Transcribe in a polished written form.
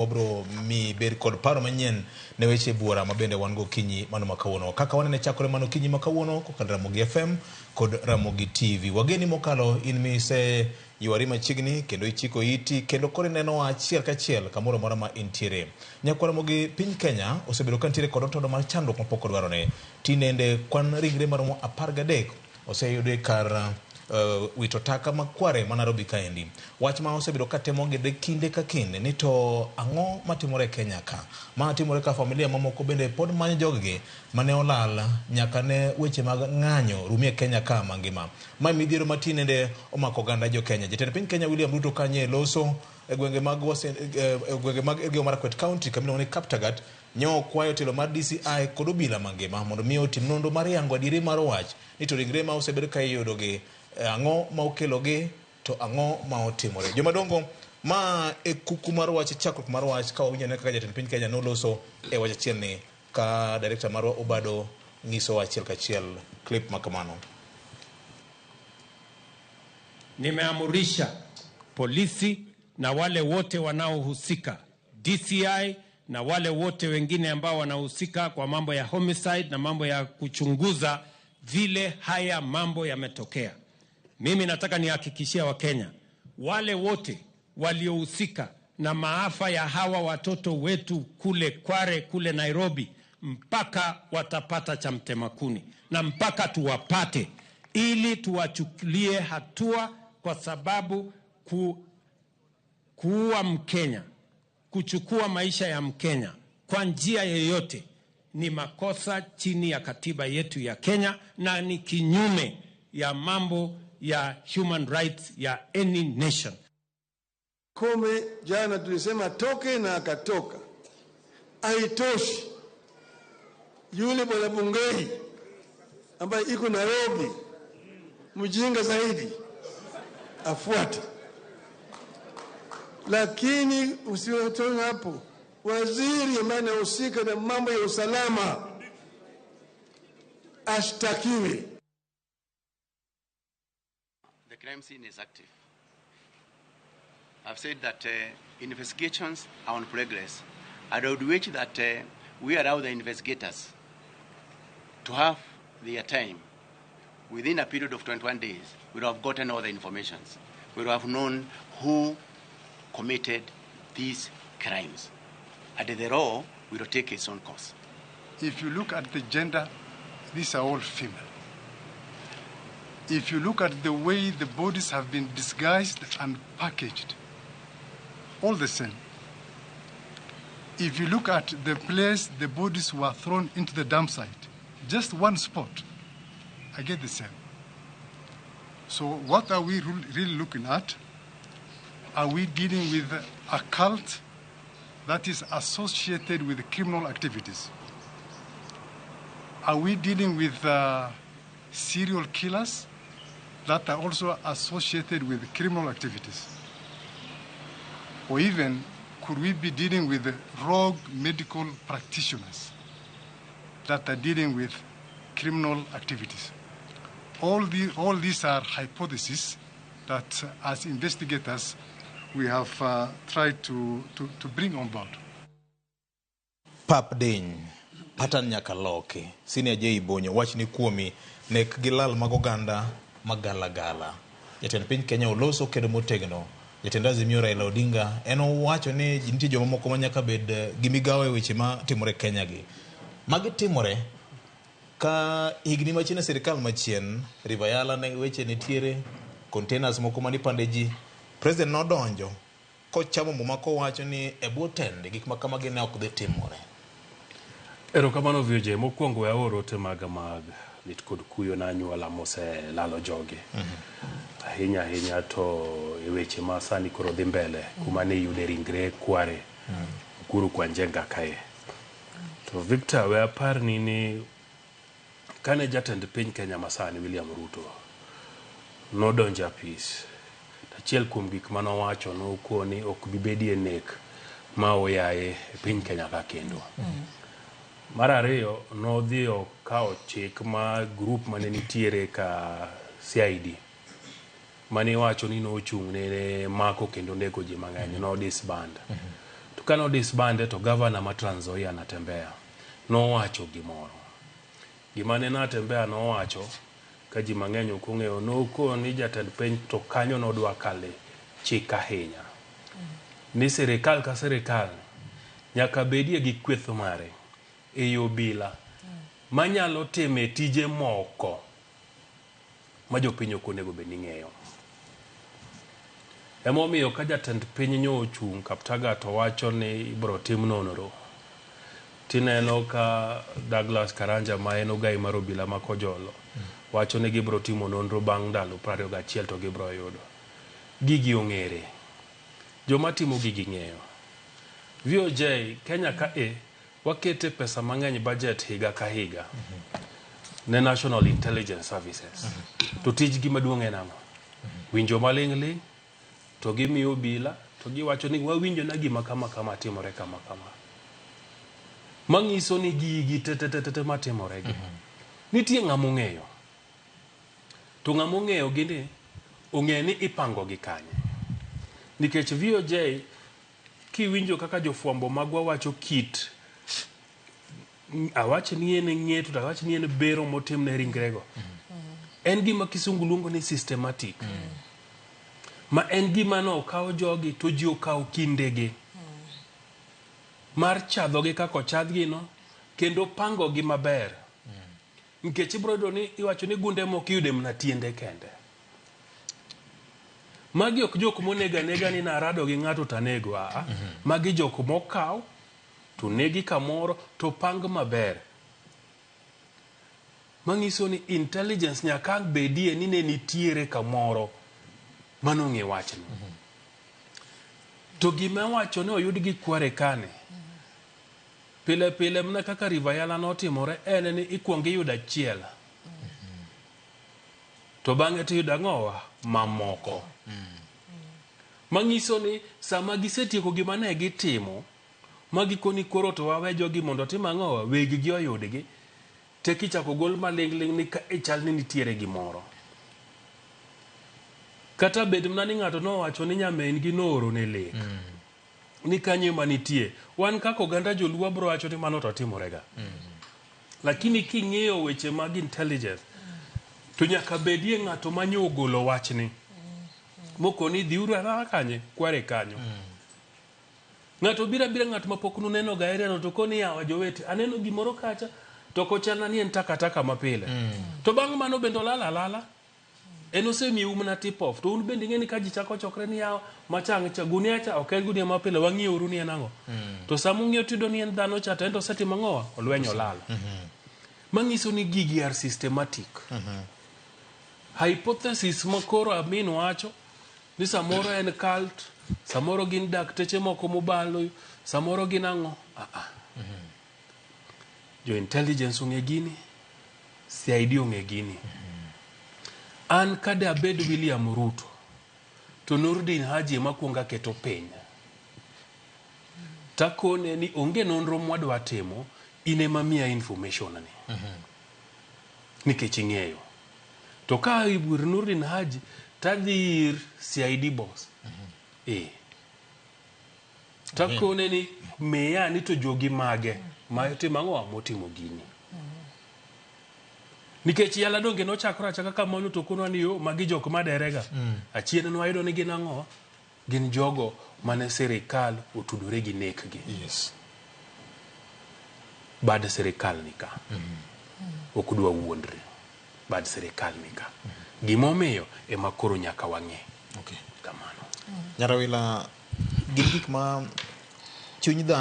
obro mi ber kod paro manyen ne weche buora mabende wan go kinyi mano makawuono kaka wanene chakore mano kinyi makawuono kokad Ramogi FM kod Ramogi TV wageni mokalo in mise yuari machiegni kendo ichiko iti kendo kore neno achiel kachiel kamoro mora ma intiere nyakwa Ramogi piny Kenya osebedo kantiere kod todo mar chandruok mapok odwarone tinende kwan ringre maromo 13 oseyude kar wito taka makware ma Nairobi kaendi wach ma osebedo katemo gede kinde ka kinde ni to ang'o matimore Kenya ka ma timore ka familia mamoko bende pod manyo joggi mane olal nyaka ne weche mag ng'anyo rumie Kenya ka mangima ma midhiero matinende omako ganda jo Kenya jatend piny Kenya William Ruto kanye loso gwenge mag Elgeyo Marakwet County kamino ni Kaptagat nyo kwayo telo mar DCI kod obila mangima mondo mi otim nonro mar yango adieri mar wach ni to ringre ma osebedo ka iyudogi ang'o ma okelogi to ang'o ma otimore jomadongo ma e kuku mar wach chakruok mar wach ka owinjone kaka jatend piny Kenya noloso e wach achiel ni ka director marwa Obado nyiso achiel kachiel clip makamano. Nimeamurisha polisi na wale wote wanaohusika DCI na wale wote wengine ambao wanahusika kwa mambo ya homicide na mambo ya kuchunguza vile haya mambo yametokea. Mimi nataka nihakikishia Wakenya wale wote waliohusika na maafa ya hawa watoto wetu kule Kware kule Nairobi mpaka watapata cha mtemakuni na mpaka tuwapate ili tuwachukulie hatua kwa sababu kuua Mkenya kuchukua maisha ya Mkenya kwa njia yoyote ni makosa chini ya katiba yetu ya Kenya na ni kinyume ya mambo ya human rights ya any nation. Kome jana tulisema toke na akatoka. Haitoshi. Yule bwana Bungei ambaye iko Nairobi mjinga zaidi afuate. Lakini usiwatoe hapo. Waziri ambaye anahusika na mambo ya usalama ashtakiwe. The crime scene is active. I've said that investigations are on progress. I would wish that we allow the investigators to have their time. Within a period of 21 days, we would have gotten all the information. We would have known who committed these crimes. And the law will take its own course. If you look at the gender, these are all female. If you look at the way the bodies have been disguised and packaged, all the same. If you look at the place the bodies were thrown into the dump site, just one spot, again the same. So what are we really looking at? Are we dealing with a cult that is associated with criminal activities? Are we dealing with serial killers that are also associated with criminal activities? Or even, could we be dealing with rogue medical practitioners that are dealing with criminal activities? All these are hypotheses that, as investigators, we have tried to bring on board. Pap Deny Patan Nyakaloke Senior J Bonyo wach ni kuomi nek gilal magoganda magalagala jatend piny Kenya oloso kedo motegno jatend Azimio Raila Odinga eno wacho ni nitie joma moko manyaka bed gi migawo e weche ma timore Kenya gi magi timore ka higni machien sirikal machien Rivayala ne weche nitiere containers moko mani pandeji president nodonjo kochamo muma ko wacho ni ebwo tende gik makamagi ne ok dhi timore. Erokamano vioje mokwongo ya oro te mag lit kod kuyo na anyuola mose lalo joge. Ahinya to e weche ma sani koro dhi mbele kuma ne yude ringre Kware Ukuru kwa Njenga kae. To Victor we apar ni kane jatend piny Kenya masani William Ruto nodonjo apis achiel kuom gik manowacho nokoni ok bibedie nek ma oyaye piny Kenya ka kendo. Mar ariyo nodhi okawo chik ma group mane nitiere ka CID mane wacho ni nochung' ne mako kendo nego ji mang'eny no disband To kano disbande to governor ma Trans Nzoia anatembea nowacho gimoro. Gimane natembea nowacho ka ji mang'eny ok ong'eyo noko ni jatend piny to kanyo nodwa kale chik ahinya. Ni sirikal ka sirikal nyaka bedie gi kweth mare e obila manyalo time tije moko ma jopiny ok onego bed ni ng'eyo. Emomiyo ka jatend piny nyochung' Kaptagat to wacho ni ibro tim nonro, tineno ka Douglas Karanja ma en ogai mar obila ma Kojolo wacho ni gibro timo nonro bang' ndalo 21 to gibro yudo. Gigi ong'ere, joma timo gigi ng'eyo. VOJ Kenya ka wakete pesa mang'eny budget higa ka higa ne National Intelligence Services. To tijgi maduong' en ang'o? Winjo maling' to gimiyo obila to giwacho ni wawinjo na gima kama timore kama. Mangiso ni gigi te matimore gi. Nitie ng'amo ng'eyo. To ng'amo ng'eyo gini ong'e ni ipango gi kanye. Nikech VOJ kiwinjo kaka jofwambo magwa wacho kit awach ni en ng'eto, awach ni en bero motim ne ringrego. En gima kisungu luongo ni systematic. Ma en gima no okawo jogi to ji okawo kindegi mar chadhogi kako ochadhgi no kendo pango gi maber. Nikech ibro yudo ni iwacho ni gunde moko iyude mna tiende kende. Magi ok jok monega ni narado gi ng'ato tanego. Magi jok mokaw to negi kamoro to pang maber. Mangiso ni intelligence nyaka bedie ni ne nitiere kamoro manong'e wachno. To gima wacho ni oyud gi kware kane. Pile mna kaka River Yala notimore en ni ikuongo iyudo achiel. To bang'e tiyudo ang'owa mamoko. Mangiso ni sama gisetieko gima ne gitimo magikoni koro to wawe jogi mondo tim ang'owa weggi oyudgi te kichako gol maling' ni ka chal ni nitiere gimoro. Kata bed mna ni ng'ato nowacho ni nyamin gi nooro ne lek. Ni kanye manitie. Wan kako oganda joluo bro wacho ni mano to timorega. Lakini king'eyo weche mag intelligence to nyaka bedie ng'ato manyo golo wachni. Moko ni dhiuru kanye kware kanyo. Ng'ato bira ng'ato mapok nuneno gaereno to koni yawa jowete aneno gimoro kacha to kochalna ni en takataka mapile. To bang' mano bendo lala. En osemi umna tip off. To un bende ng'eni ka ji chako chokre ni yawa machang' cha gunia cha ok en gunia mapile wang'iyo uru ni en ang'o. To sama ung'iyo tido ni en dhano cha to en to setimo ang'owa olwenyo lala. Mangiso ni gigi are systematic. Hypothesis makoro Amin wacho ni samoro en cult, samoro gin dakteche moko mobalo, samoro gin ang'o. Jo intelligence ong'e gini, CID ong'e gini. An kada abed William Ruto to Nurdin Haji makuonga keto piny. Takone ni onge nonro mwadwa timo ine mamia information ni. Nikech ing'eyo. To ka ibur Nurdin Haji tadhir CID boss. Takone ni meya ni to jogi mage ma timo ang'o motimo gini. Nikech yala donge no chakora achaka kamano to kono ni yo magi jok maderega. Achien no ayudo ni gin ang'o? Gin jogo mane sirikal otudore gi nekgi. Yes. Bad sirikal nika. Ok dwa wuondre. Bad sirikal nika. Gimomiyo ema koro nyaka wang'e. Okay. Kamano. Nyarawila gik ma chuny